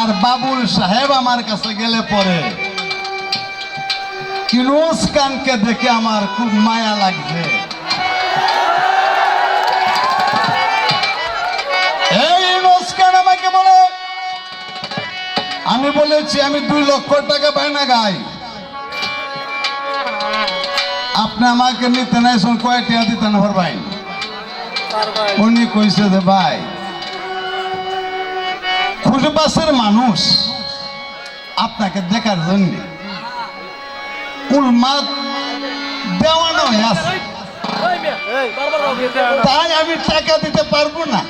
আর বাবুল সাহেব আমার কাছে গেলে পরে ইউনুস খানকে দেখে আমার খুব মায়া লাগছে। এই ইউনুস খান আমাকে বলে, আমি বলেছি আমি 2 লক্ষ টাকা বায়না গাই, আপনি আমাকে নিতে নাই কয় টাকা দিতেন ভাই? উনি কইছে যে ভাই খুশবাসের মানুষ আপনাকে দেখার জন্য উলমাদ দেওয়ানো আছে, তাই আমি টাকা দিতে পারবো না,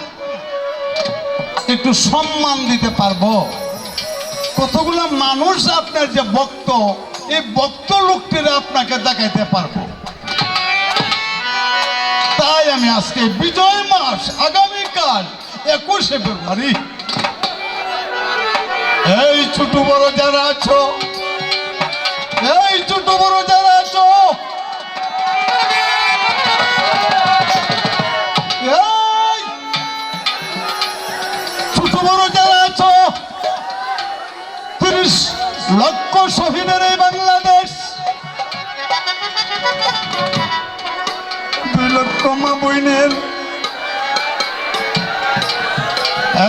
একটু সম্মান দিতে পারবো। কতগুলো মানুষ আপনার যে ভক্ত, এই ভক্ত লোকটিরা আপনাকে দেখাইতে পারবো। তাই আমি আজকে বিজয় মাস আগামীকাল 21শে ফেব্রুয়ারি, এই ছোট বড় যারা আছো, এই ছোট বড় যারা আছো, এই ছোট বড় যারা আছো, 30 লক্ষ শহীদের এই বাংলাদেশ, 2 লক্ষ মা বোনের,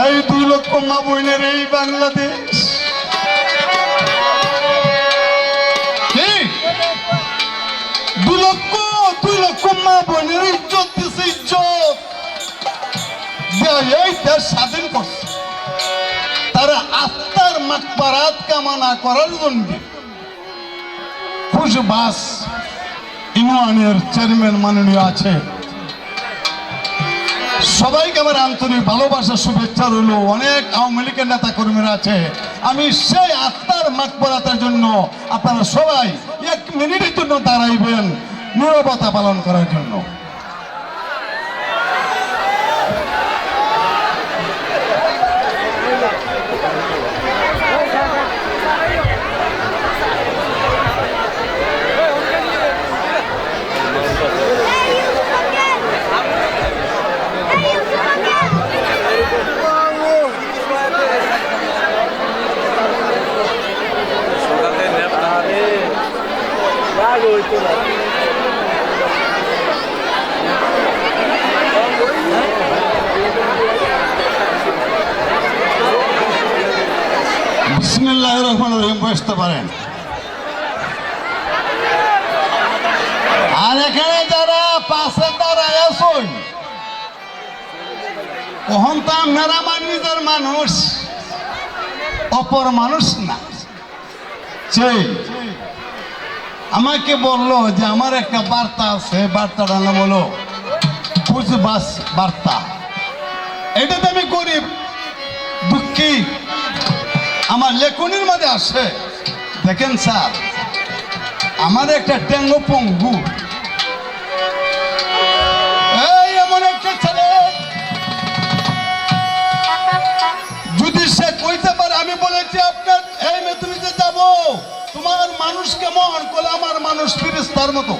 এই 2 লক্ষ মা বোনের এই বাংলাদেশ, 2 লক্ষ মা বোনের ইজ্জত দিছে, ইজ্জত এই দেশ স্বাধীন করছে। তারা আত্মার মাগফিরাত কামনা করার জন্য খুশবাস ইউনিয়নের চেয়ারম্যান মাননীয় আছে, সবাইকে আমার আন্তরিক ভালোবাসা শুভেচ্ছা রইল। অনেক আওয়ামী লীগের নেতা কর্মীরা আছে, আমি সেই আত্মার মাগফিরাতের জন্য আপনারা সবাই 1 মিনিটের জন্য দাঁড়াইবেন নীরবতা পালন করার জন্য। বিসমিল্লাহির রহমানির রহিম বসতে পারেন। আর এখানে যারা পাশে দাঁড়ায় আছেন, কখন তো আপনারা আমার নিজের মানুষ, অপর মানুষ না। সেই আমাকে বললো যে আমার একটা বার্তা আছে, বার্তাটার নাম হলো খুশবাস বার্তা। এটাতে আমি গরিব দুঃখী আমার লেখনির মধ্যে আসে। দেখেন স্যার, আমার একটা ট্যাঙ্গো পঙ্গু, এই এমন একটা ছেলে যদি সে কইতে পারে, আমি বলেছি আপনার এই মেয়ে তুমি যে যাবো, তোমার মানুষ কেমন করলে আমার মানুষ ফিরিস্তার মতো,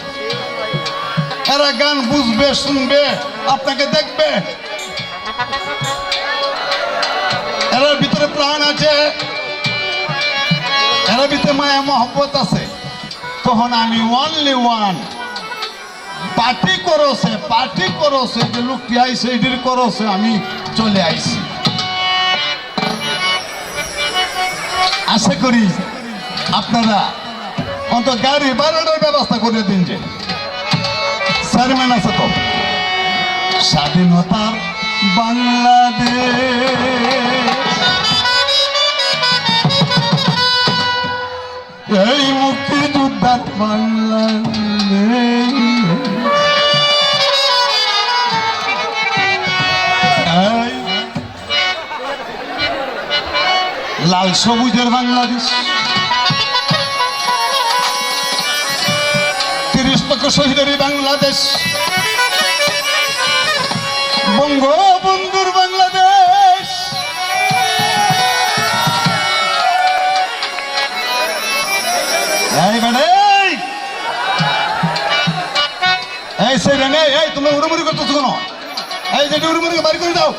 এরা গান বুঝবে, শুনবে, আপনাকে দেখবে, এর ভিতরে প্রাণ আছে, এর ভিতরে মায়া মহব্বত আছে। তখন আমি অনলি ওয়ান পার্টি করছে যে লোকটি আইসে এটির করছে, আমি চলে আইছি। আশা করি আপনারা অন্তত গাড়ি ভাড়াটার ব্যবস্থা করে দিন, যে চেয়ারম্যান আছে তো। স্বাধীনতার বাংলাদেশ, এই মুক্তিযোদ্ধার বাংলাদেশ, লাল সবুজের বাংলাদেশ, 30 লক্ষ শহীদের বাংলাদেশ, বঙ্গবন্ধুর বাংলাদেশ, এই সেটা নেই, এই তোমরা উড়ুমুড়ি করতেছো কেন? এই যেটা উড়ুমুড়ি বাড়ি করে দাও।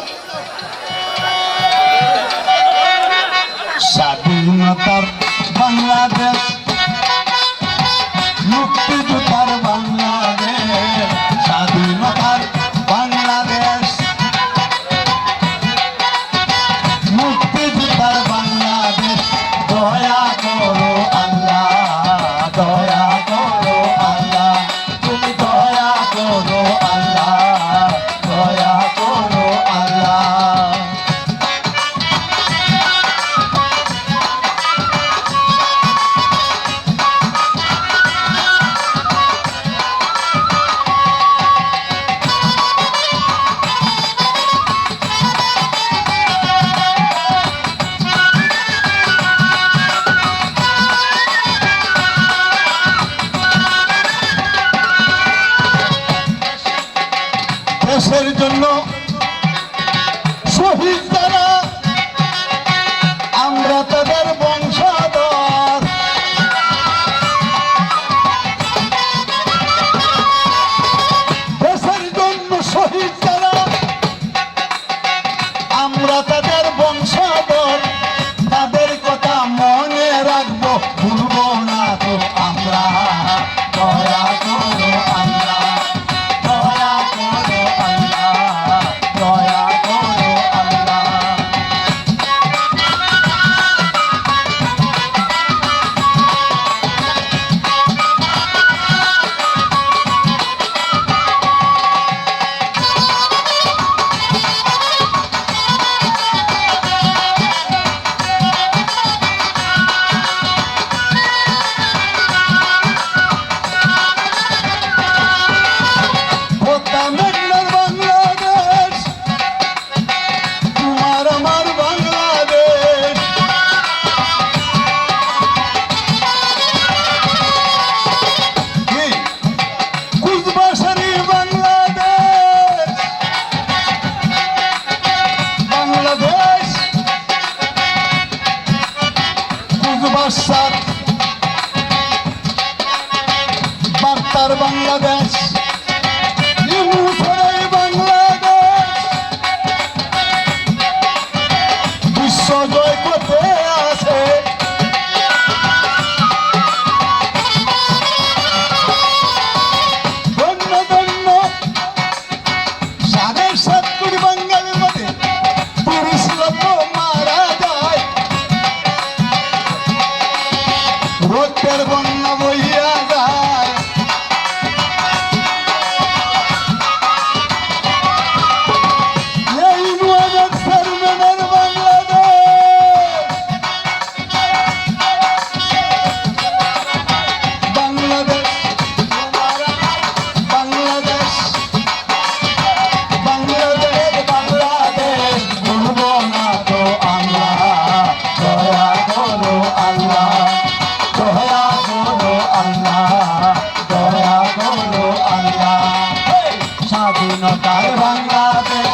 দেশের জন্য শহীদ যারা আমরা তাদের বংশধর। দেশের জন্য শহীদ যারা আমরা তাদের বংশধর, তাদের কথা মনে রাখবো, ভুলবো না তো আমরা। দয়া করো আল্লাহ, দয়া করো আল্লাহ, দয়া করো আল্লাহ। বার্তার বাংলাদেশ, বাংলাদেশ বিশ্ব জয় করতে আছে। ধন্য ধন্য 7.5 কোটি বাঙালির মধ্যে 30 লক্ষ মারা যায়। রক্তের বন্যা বইয়া যায়। এই মুহাম্মদ সালমানের বাংলাদেশ, বাংলাদেশ, বাংলাদেশ, বাংলাদেশ ভুলবো না তো আমরা। দয়া করো আল্লাহ, দয়া করো আল্লাহ, দয়া করো আল্লাহ। স্বাধীনতার বাংলাদেশ